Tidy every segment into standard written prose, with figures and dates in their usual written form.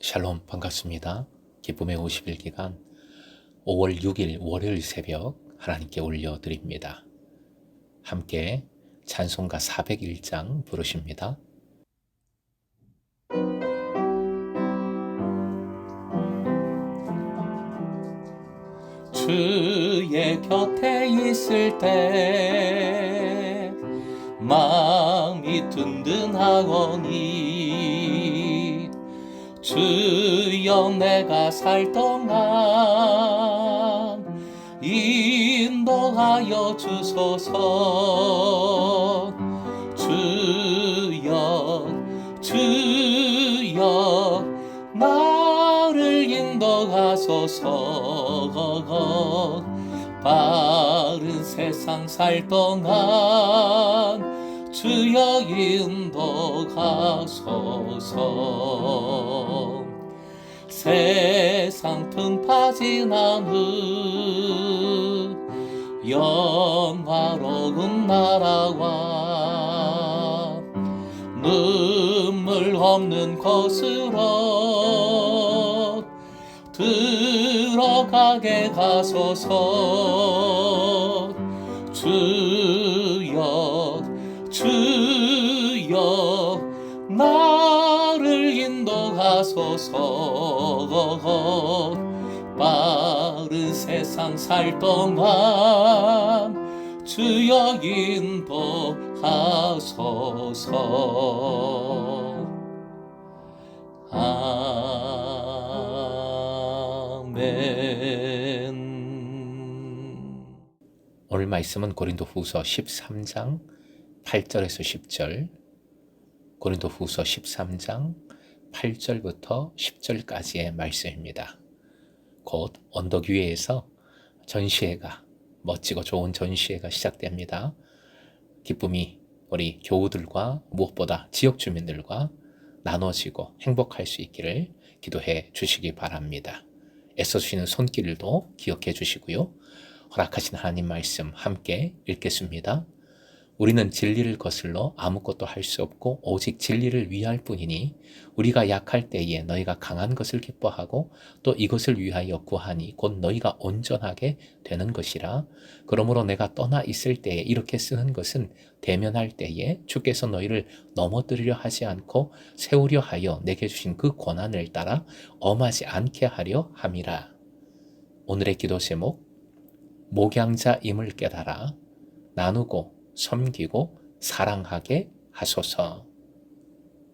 샬롬 반갑습니다. 기쁨의 50일 기간 5월 6일 월요일 새벽 하나님께 올려드립니다. 함께 찬송가 401장 부르십니다. 주의 곁에 있을 때 마음이 든든하거니 주여 내가 살 동안 인도하여 주소서. 주여 나를 인도하소서. 바른 세상 살 동안 주여 인도하소서. 세상 틈파진 않은 영화로운 나라와 눈물 없는 곳으로 들어가게 하소서. 주여 나를 인도하소서. 빠른 세상 살 동안 주여 인도하소서. 아멘. 오늘 말씀은 고린도후서 13장 8절에서 10절, 고린도후서 13장 8절부터 10절까지의 말씀입니다. 곧 언덕 위에서 전시회가, 멋지고 좋은 전시회가 시작됩니다. 기쁨이 우리 교우들과 무엇보다 지역 주민들과 나눠지고 행복할 수 있기를 기도해 주시기 바랍니다. 애써주시는 손길도 기억해 주시고요. 허락하신 하나님 말씀 함께 읽겠습니다. 우리는 진리를 거슬러 아무것도 할 수 없고 오직 진리를 위할 뿐이니 우리가 약할 때에 너희가 강한 것을 기뻐하고 또 이것을 위하여 구하니 곧 너희가 온전하게 되는 것이라. 그러므로 내가 떠나 있을 때에 이렇게 쓰는 것은 대면할 때에 주께서 너희를 넘어뜨리려 하지 않고 세우려 하여 내게 주신 그 권한을 따라 엄하지 않게 하려 함이라. 오늘의 기도 제목, 목양자임을 깨달아 나누고 섬기고 사랑하게 하소서.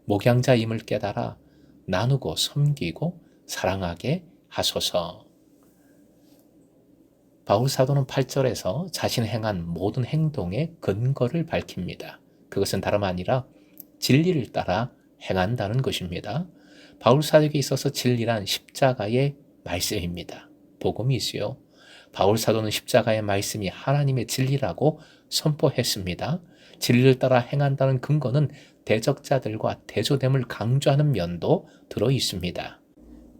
목양자임을 깨달아 나누고 섬기고 사랑하게 하소서. 바울 사도는 8절에서 자신이 행한 모든 행동의 근거를 밝힙니다. 그것은 다름 아니라 진리를 따라 행한다는 것입니다. 바울 사도에게 있어서 진리란 십자가의 말씀입니다. 복음이지요. 바울 사도는 십자가의 말씀이 하나님의 진리라고 선포했습니다. 진리를 따라 행한다는 근거는 대적자들과 대조됨을 강조하는 면도 들어 있습니다.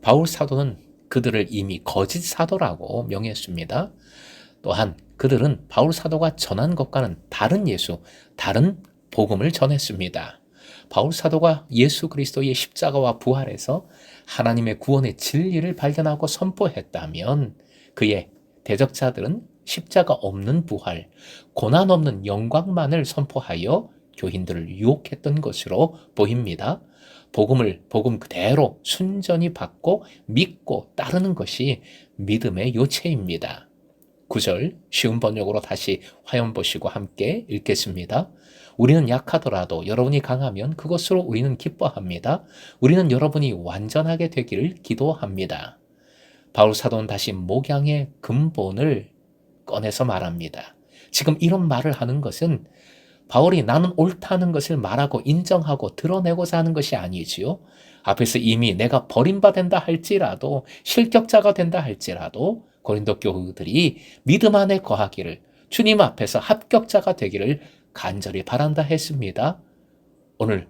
바울 사도는 그들을 이미 거짓 사도라고 명했습니다. 또한 그들은 바울 사도가 전한 것과는 다른 예수, 다른 복음을 전했습니다. 바울 사도가 예수 그리스도의 십자가와 부활에서 하나님의 구원의 진리를 발견하고 선포했다면 그의 대적자들은 십자가 없는 부활, 고난 없는 영광만을 선포하여 교인들을 유혹했던 것으로 보입니다. 복음 그대로 순전히 받고 믿고 따르는 것이 믿음의 요체입니다. 9절 쉬운 번역으로 다시 화면 보시고 함께 읽겠습니다. 우리는 약하더라도 여러분이 강하면 그것으로 우리는 기뻐합니다. 우리는 여러분이 완전하게 되기를 기도합니다. 바울 사도는 다시 목양의 근본을 꺼내서 말합니다. 지금 이런 말을 하는 것은 바울이 나는 옳다는 것을 말하고 인정하고 드러내고자 하는 것이 아니지요. 앞에서 이미 내가 버림받는다 할지라도 실격자가 된다 할지라도 고린도 교우들이 믿음 안에 거하기를, 주님 앞에서 합격자가 되기를 간절히 바란다 했습니다. 오늘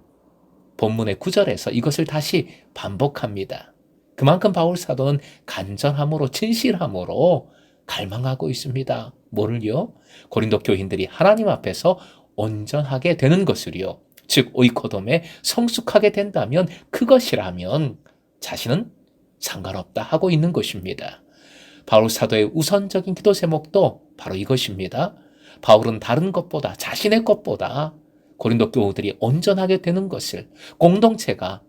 본문의 9절에서 이것을 다시 반복합니다. 그만큼 바울 사도는 간절함으로 진실함으로 갈망하고 있습니다. 뭐를요? 고린도 교인들이 하나님 앞에서 온전하게 되는 것을요. 즉 오이코돔에 성숙하게 된다면, 그것이라면 자신은 상관없다 하고 있는 것입니다. 바울 사도의 우선적인 기도 제목도 바로 이것입니다. 바울은 다른 것보다, 자신의 것보다 고린도 교우들이 온전하게 되는 것을, 공동체가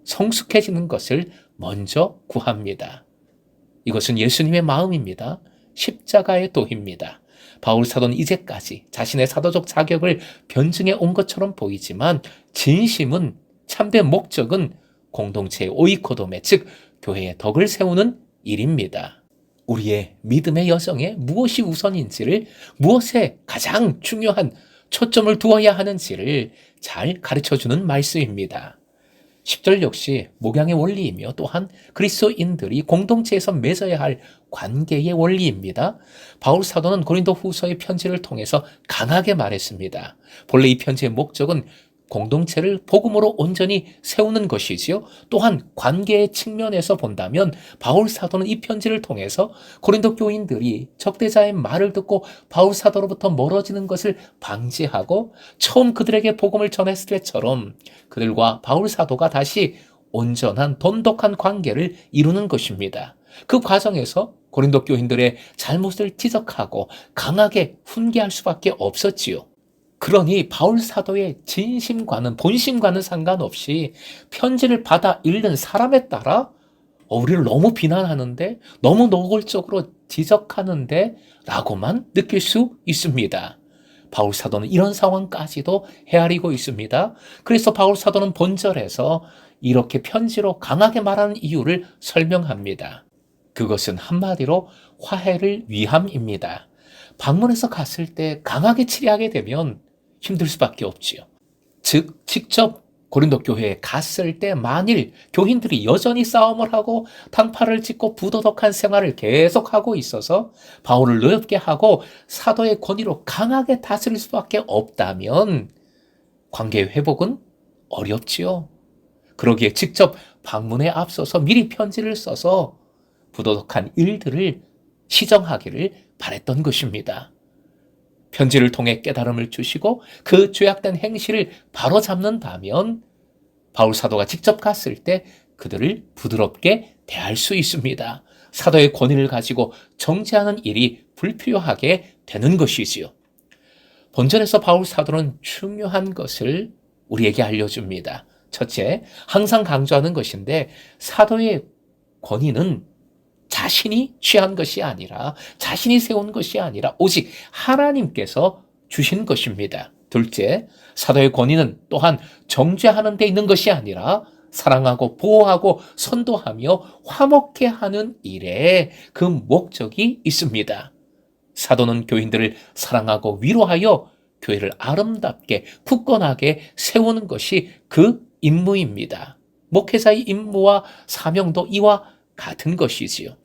성숙해지는 것을 먼저 구합니다. 이것은 예수님의 마음입니다. 십자가의 도입니다. 바울 사도는 이제까지 자신의 사도적 자격을 변증해 온 것처럼 보이지만 진심은, 참된 목적은 공동체의 오이코도메, 즉 교회의 덕을 세우는 일입니다. 우리의 믿음의 여정에 무엇이 우선인지를, 무엇에 가장 중요한 초점을 두어야 하는지를 잘 가르쳐주는 말씀입니다. 10절 역시 목양의 원리이며 또한 그리스도인들이 공동체에서 맺어야 할 관계의 원리입니다. 바울 사도는 고린도 후서의 편지를 통해서 강하게 말했습니다. 본래 이 편지의 목적은 공동체를 복음으로 온전히 세우는 것이지요. 또한 관계의 측면에서 본다면 바울 사도는 이 편지를 통해서 고린도 교인들이 적대자의 말을 듣고 바울 사도로부터 멀어지는 것을 방지하고 처음 그들에게 복음을 전했을 때처럼 그들과 바울 사도가 다시 온전한 돈독한 관계를 이루는 것입니다. 그 과정에서 고린도 교인들의 잘못을 지적하고 강하게 훈계할 수밖에 없었지요. 그러니 바울 사도의 진심과는, 본심과는 상관없이 편지를 받아 읽는 사람에 따라 우리를 너무 비난하는데, 너무 노골적으로 지적하는데 라고만 느낄 수 있습니다. 바울 사도는 이런 상황까지도 헤아리고 있습니다. 그래서 바울 사도는 본절에서 이렇게 편지로 강하게 말하는 이유를 설명합니다. 그것은 한마디로 화해를 위함입니다. 방문해서 갔을 때 강하게 치리하게 되면 힘들 수밖에 없지요. 즉 직접 고린도 교회에 갔을 때 만일 교인들이 여전히 싸움을 하고 당파를 짓고 부도덕한 생활을 계속하고 있어서 바울을 노엽게 하고 사도의 권위로 강하게 다스릴 수밖에 없다면 관계 회복은 어렵지요. 그러기에 직접 방문에 앞서서 미리 편지를 써서 부도덕한 일들을 시정하기를 바랬던 것입니다. 편지를 통해 깨달음을 주시고 그 죄악된 행실을 바로잡는다면 바울 사도가 직접 갔을 때 그들을 부드럽게 대할 수 있습니다. 사도의 권위를 가지고 정죄하는 일이 불필요하게 되는 것이지요. 본절에서 바울 사도는 중요한 것을 우리에게 알려줍니다. 첫째, 항상 강조하는 것인데 사도의 권위는 자신이 취한 것이 아니라, 자신이 세운 것이 아니라 오직 하나님께서 주신 것입니다. 둘째, 사도의 권위는 또한 정죄하는 데 있는 것이 아니라 사랑하고 보호하고 선도하며 화목케 하는 일에 그 목적이 있습니다. 사도는 교인들을 사랑하고 위로하여 교회를 아름답게 굳건하게 세우는 것이 그 임무입니다. 목회자의 임무와 사명도 이와 같은 것이지요.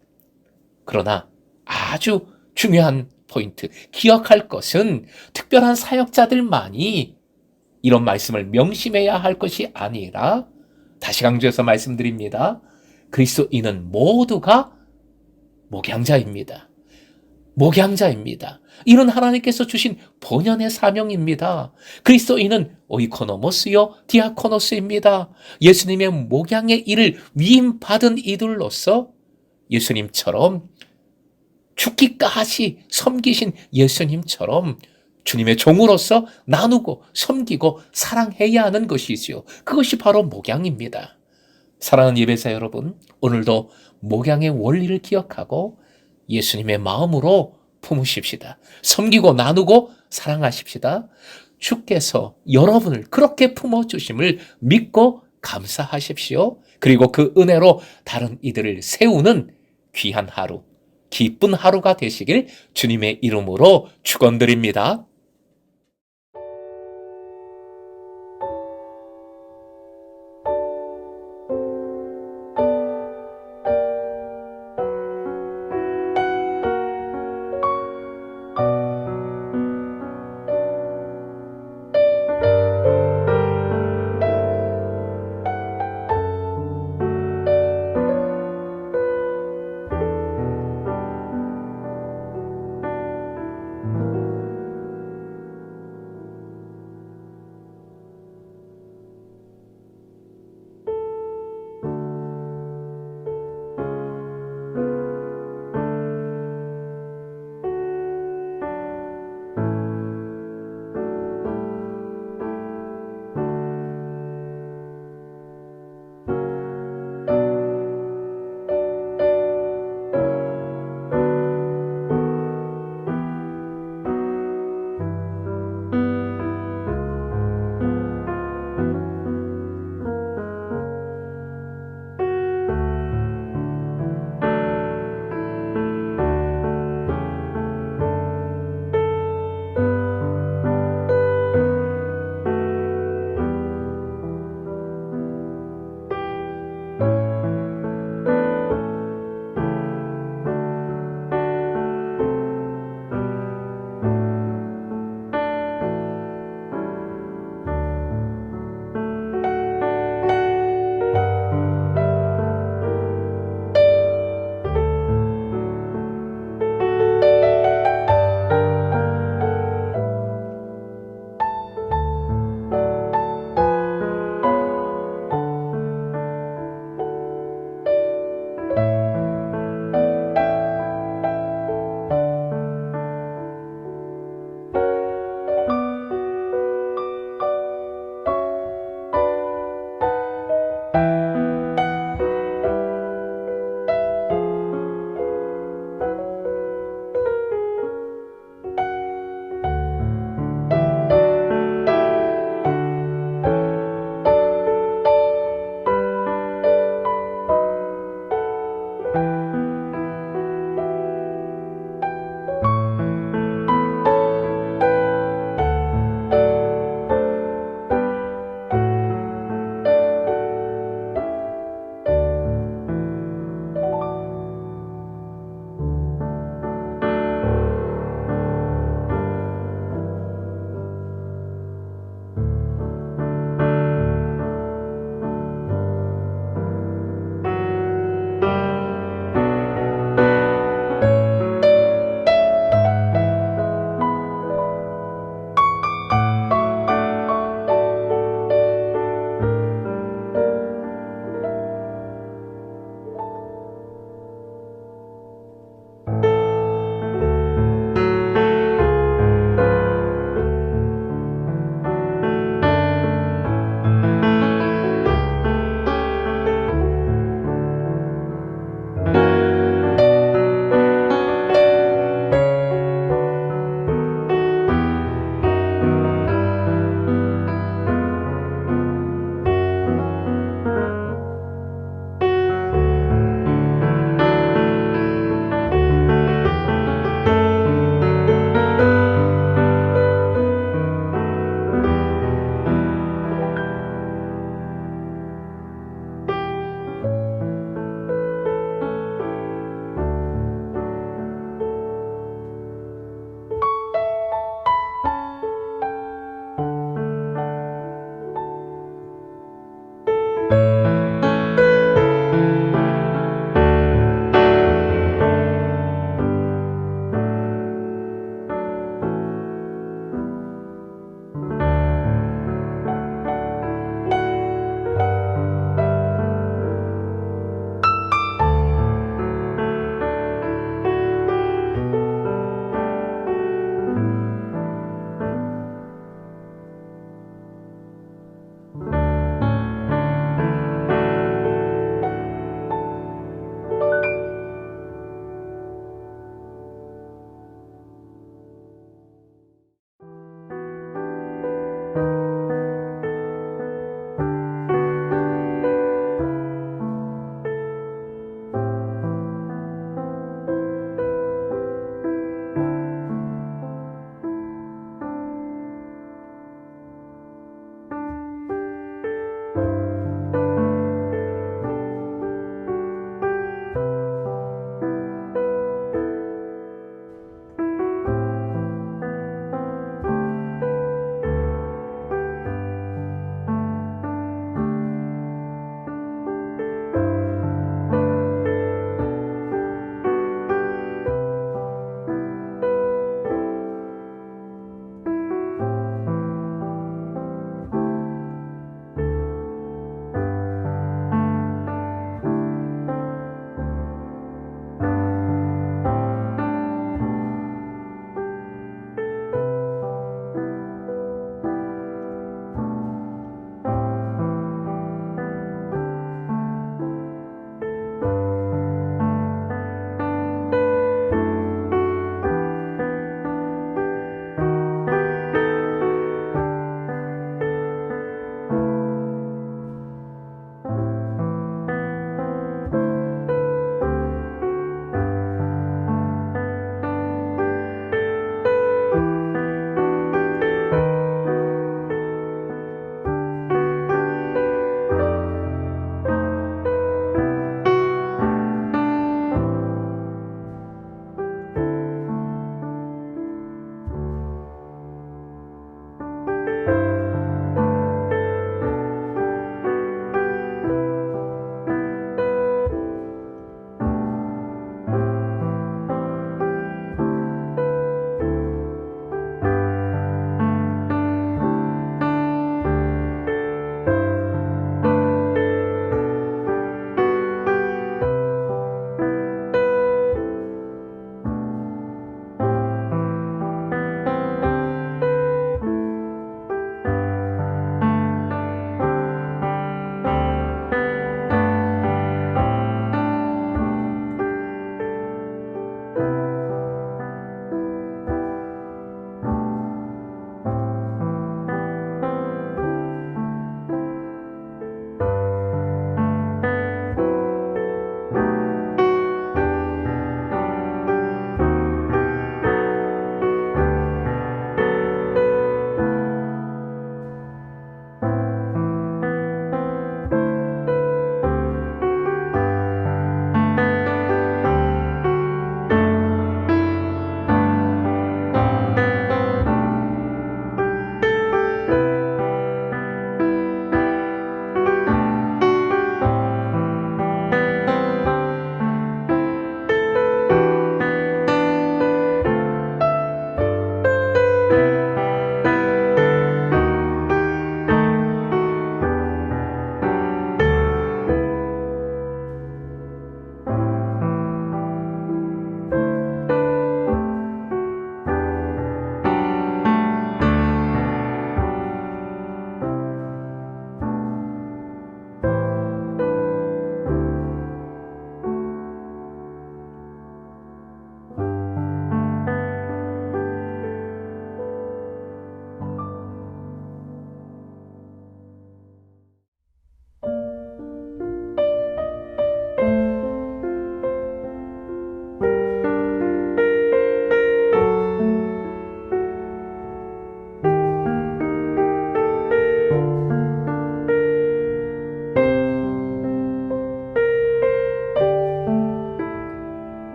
그러나 아주 중요한 포인트, 기억할 것은 특별한 사역자들만이 이런 말씀을 명심해야 할 것이 아니라, 다시 강조해서 말씀드립니다. 그리스도인은 모두가 목양자입니다. 목양자입니다. 이는 하나님께서 주신 본연의 사명입니다. 그리스도인은 오이코노모스요 디아코노스입니다. 예수님의 목양의 일을 위임받은 이들로서 예수님처럼 죽기까지 섬기신 예수님처럼 주님의 종으로서 나누고 섬기고 사랑해야 하는 것이지요. 그것이 바로 목양입니다. 사랑하는 예배자 여러분, 오늘도 목양의 원리를 기억하고 예수님의 마음으로 품으십시다. 섬기고 나누고 사랑하십시다. 주께서 여러분을 그렇게 품어주심을 믿고 감사하십시오. 그리고 그 은혜로 다른 이들을 세우는 귀한 하루, 기쁜 하루가 되시길 주님의 이름으로 축원드립니다.